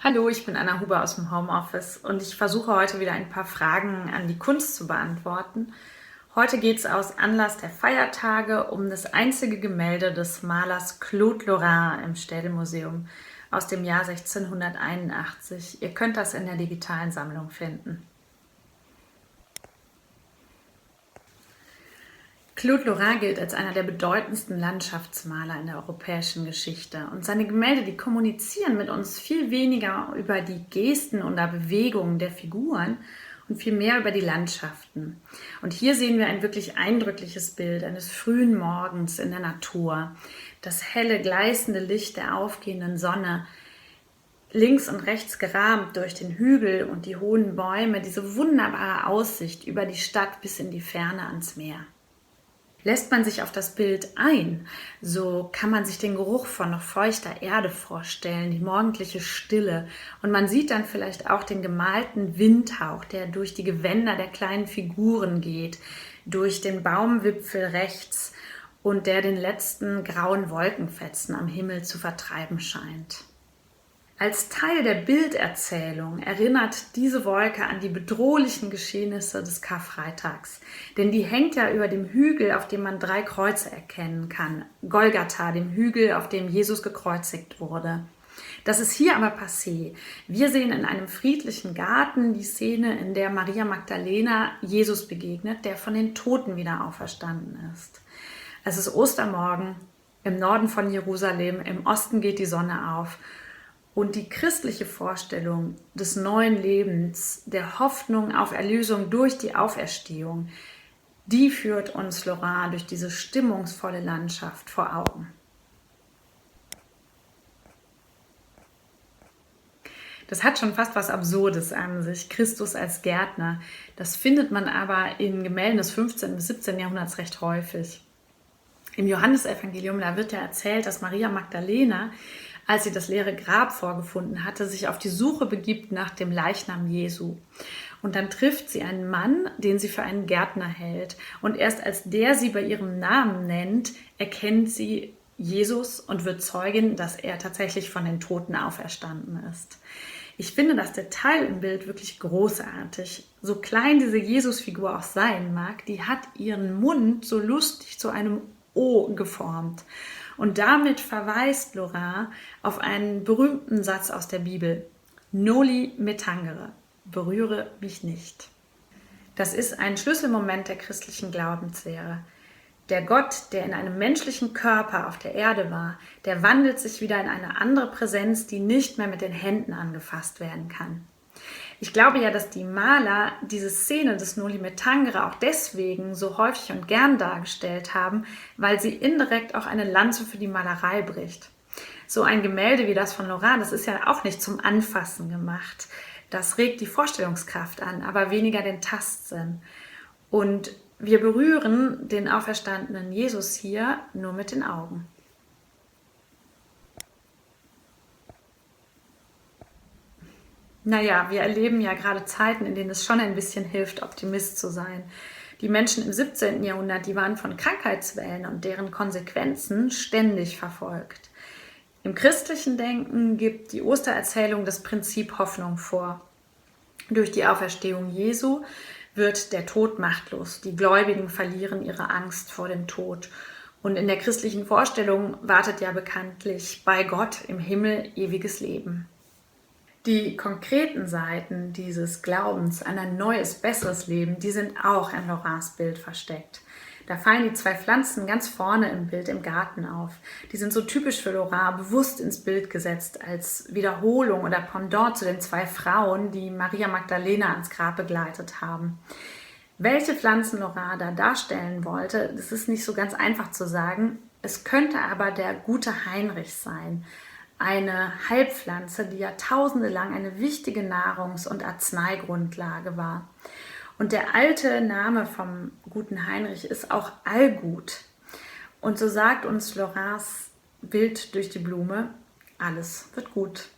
Hallo, ich bin Anna Huber aus dem Homeoffice und ich versuche heute wieder ein paar Fragen an die Kunst zu beantworten. Heute geht es aus Anlass der Feiertage um das einzige Gemälde des Malers Claude Lorrain im Städelmuseum aus dem Jahr 1681. Ihr könnt das in der digitalen Sammlung finden. Claude Lorrain gilt als einer der bedeutendsten Landschaftsmaler in der europäischen Geschichte. Und seine Gemälde, die kommunizieren mit uns viel weniger über die Gesten oder Bewegungen der Figuren und viel mehr über die Landschaften. Und hier sehen wir ein wirklich eindrückliches Bild eines frühen Morgens in der Natur. Das helle, gleißende Licht der aufgehenden Sonne, links und rechts gerahmt durch den Hügel und die hohen Bäume, diese wunderbare Aussicht über die Stadt bis in die Ferne ans Meer. Lässt man sich auf das Bild ein, so kann man sich den Geruch von noch feuchter Erde vorstellen, die morgendliche Stille. Und man sieht dann vielleicht auch den gemalten Windhauch, der durch die Gewänder der kleinen Figuren geht, durch den Baumwipfel rechts und der den letzten grauen Wolkenfetzen am Himmel zu vertreiben scheint. Als Teil der Bilderzählung erinnert diese Wolke an die bedrohlichen Geschehnisse des Karfreitags. Denn die hängt ja über dem Hügel, auf dem man 3 Kreuze erkennen kann. Golgatha, dem Hügel, auf dem Jesus gekreuzigt wurde. Das ist hier aber passé. Wir sehen in einem friedlichen Garten die Szene, in der Maria Magdalena Jesus begegnet, der von den Toten wieder auferstanden ist. Es ist Ostermorgen im Norden von Jerusalem, im Osten geht die Sonne auf. Und die christliche Vorstellung des neuen Lebens, der Hoffnung auf Erlösung durch die Auferstehung, die führt uns Lorrain durch diese stimmungsvolle Landschaft vor Augen. Das hat schon fast was Absurdes an sich, Christus als Gärtner. Das findet man aber in Gemälden des 15. bis 17. Jahrhunderts recht häufig. Im Johannesevangelium, da wird ja erzählt, dass Maria Magdalena, als sie das leere Grab vorgefunden hatte, sich auf die Suche begibt nach dem Leichnam Jesu. Und dann trifft sie einen Mann, den sie für einen Gärtner hält. Und erst als der sie bei ihrem Namen nennt, erkennt sie Jesus und wird Zeugin, dass er tatsächlich von den Toten auferstanden ist. Ich finde das Detail im Bild wirklich großartig. So klein diese Jesusfigur auch sein mag, die hat ihren Mund so lustig zu einem O geformt. Und damit verweist Lorrain auf einen berühmten Satz aus der Bibel: Noli me tangere, berühre mich nicht. Das ist ein Schlüsselmoment der christlichen Glaubenslehre. Der Gott, der in einem menschlichen Körper auf der Erde war, der wandelt sich wieder in eine andere Präsenz, die nicht mehr mit den Händen angefasst werden kann. Ich glaube ja, dass die Maler diese Szene des Noli me tangere auch deswegen so häufig und gern dargestellt haben, weil sie indirekt auch eine Lanze für die Malerei bricht. So ein Gemälde wie das von Lorrain, das ist ja auch nicht zum Anfassen gemacht. Das regt die Vorstellungskraft an, aber weniger den Tastsinn. Und wir berühren den auferstandenen Jesus hier nur mit den Augen. Naja, wir erleben ja gerade Zeiten, in denen es schon ein bisschen hilft, Optimist zu sein. Die Menschen im 17. Jahrhundert, die waren von Krankheitswellen und deren Konsequenzen ständig verfolgt. Im christlichen Denken gibt die Ostererzählung das Prinzip Hoffnung vor. Durch die Auferstehung Jesu wird der Tod machtlos. Die Gläubigen verlieren ihre Angst vor dem Tod. Und in der christlichen Vorstellung wartet ja bekanntlich bei Gott im Himmel ewiges Leben. Die konkreten Seiten dieses Glaubens an ein neues, besseres Leben, die sind auch in Lorrains Bild versteckt. Da fallen die 2 Pflanzen ganz vorne im Bild im Garten auf. Die sind so typisch für Lorrain, bewusst ins Bild gesetzt, als Wiederholung oder Pendant zu den 2 Frauen, die Maria Magdalena ans Grab begleitet haben. Welche Pflanzen Lorrain da darstellen wollte, das ist nicht so ganz einfach zu sagen. Es könnte aber der gute Heinrich sein. Eine Heilpflanze, die jahrtausende lang eine wichtige Nahrungs- und Arzneigrundlage war. Und der alte Name vom guten Heinrich ist auch Allgut. Und so sagt uns Lorrains Bild durch die Blume: Alles wird gut.